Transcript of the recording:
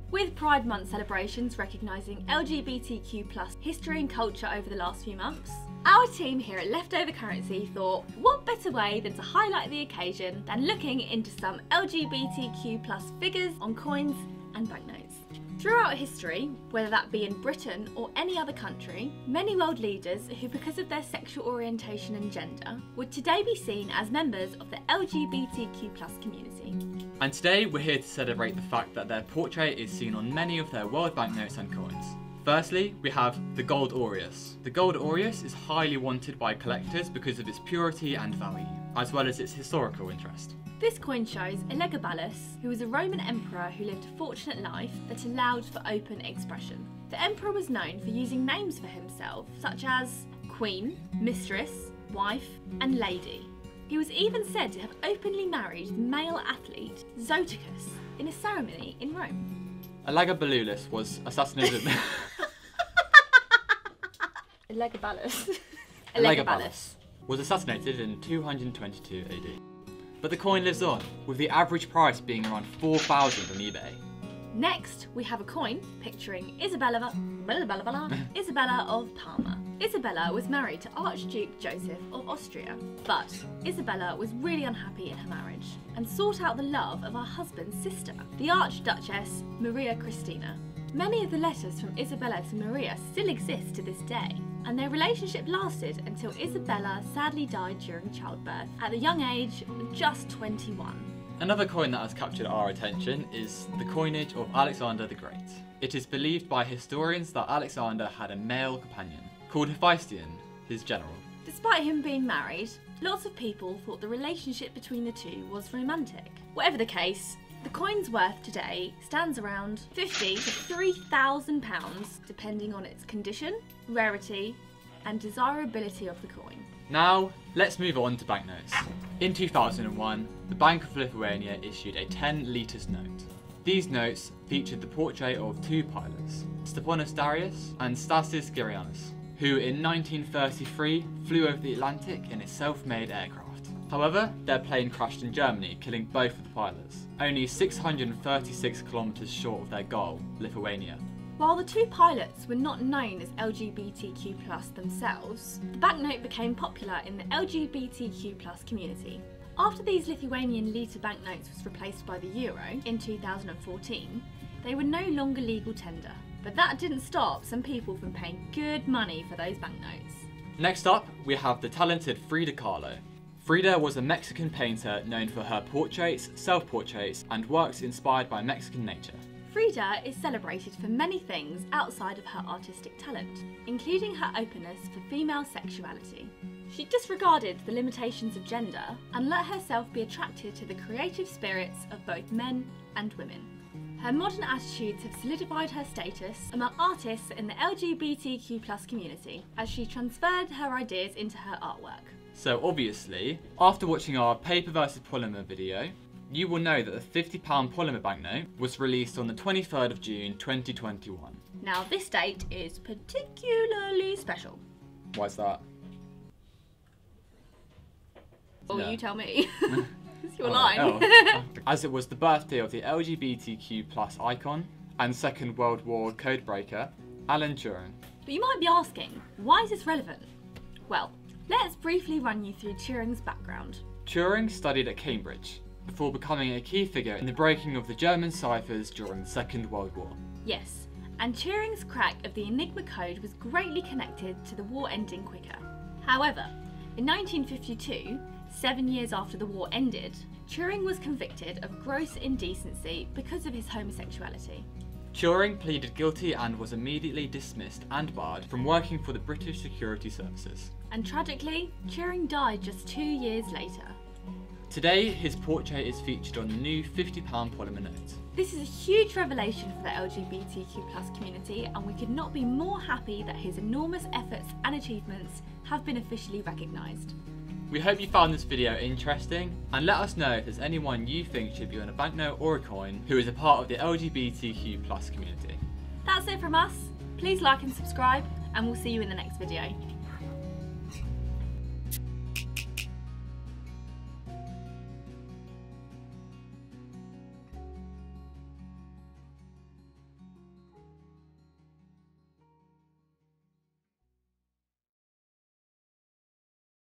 With Pride Month celebrations recognising LGBTQ+ history and culture over the last few months, our team here at Leftover Currency thought, what better way than to highlight the occasion than looking into some LGBTQ+ figures on coins and banknotes. Throughout history, whether that be in Britain or any other country, many world leaders who, because of their sexual orientation and gender, would today be seen as members of the LGBTQ+ community. And today we're here to celebrate the fact that their portrait is seen on many of their world banknotes and coins. Firstly, we have the gold aureus. The gold aureus is highly wanted by collectors because of its purity and value, as well as its historical interest. This coin shows Elagabalus, who was a Roman emperor who lived a fortunate life that allowed for open expression. The emperor was known for using names for himself, such as queen, mistress, wife, and lady. He was even said to have openly married the male athlete Zoticus in a ceremony in Rome. Elagabalus was assassinated. Elagabalus was assassinated in 222 AD. But the coin lives on, with the average price being around 4,000 on eBay. Next, we have a coin picturing Isabella of Parma. Isabella was married to Archduke Joseph of Austria, but Isabella was really unhappy in her marriage and sought out the love of her husband's sister, the Archduchess Maria Christina. Many of the letters from Isabella to Maria still exist to this day, and their relationship lasted until Isabella sadly died during childbirth at the young age of just 21. Another coin that has captured our attention is the coinage of Alexander the Great. It is believed by historians that Alexander had a male companion, called Hephaestion, his general. Despite him being married, lots of people thought the relationship between the two was romantic. Whatever the case, the coin's worth today stands around £50 to £3,000 depending on its condition, rarity and desirability of the coin. Now, let's move on to banknotes. In 2001, the Bank of Lithuania issued a 10 litres note. These notes featured the portrait of two pilots, Stepanas Darius and Stasis Girianis, who in 1933 flew over the Atlantic in a self-made aircraft. However, their plane crashed in Germany, killing both of the pilots, only 636 kilometres short of their goal, Lithuania. While the two pilots were not known as LGBTQ+ themselves, the banknote became popular in the LGBTQ+ community. After these Lithuanian litre banknotes was replaced by the euro in 2014, they were no longer legal tender. But that didn't stop some people from paying good money for those banknotes. Next up, we have the talented FRIDA KAHLO. FRIDA was a Mexican painter known for her portraits, self-portraits, and works inspired by Mexican nature. FRIDA is celebrated for many things outside of her artistic talent, including her openness for female sexuality. She disregarded the limitations of gender and let herself be attracted to the creative spirits of both men and women. Her modern attitudes have solidified her status among artists in the LGBTQ+ community as she transferred her ideas into her artwork. So obviously, after watching our paper versus polymer video, you will know that the £50 polymer banknote was released on the 23rd of June 2021. Now this date is particularly special. Why is that? Well, Yeah. You tell me. It's your line. As it was the birthday of the LGBTQ+ icon and Second World War codebreaker, Alan Turing. But you might be asking, why is this relevant? Well, let's briefly run you through Turing's background. Turing studied at Cambridge before becoming a key figure in the breaking of the German ciphers during the Second World War. Yes, and Turing's crack of the Enigma code was greatly connected to the war ending quicker. However, in 1952, 7 years after the war ended, Turing was convicted of gross indecency because of his homosexuality. Turing pleaded guilty and was immediately dismissed and barred from working for the British Security Services. And tragically, Turing died just 2 years later. Today, his portrait is featured on the new £50 polymer note. This is a huge revelation for the LGBTQ+ community, and we could not be more happy that his enormous efforts and achievements have been officially recognised. We hope you found this video interesting, and let us know if there's anyone you think should be on a banknote or a coin who is a part of the LGBTQ+ community. That's it from us. Please like and subscribe, and we'll see you in the next video.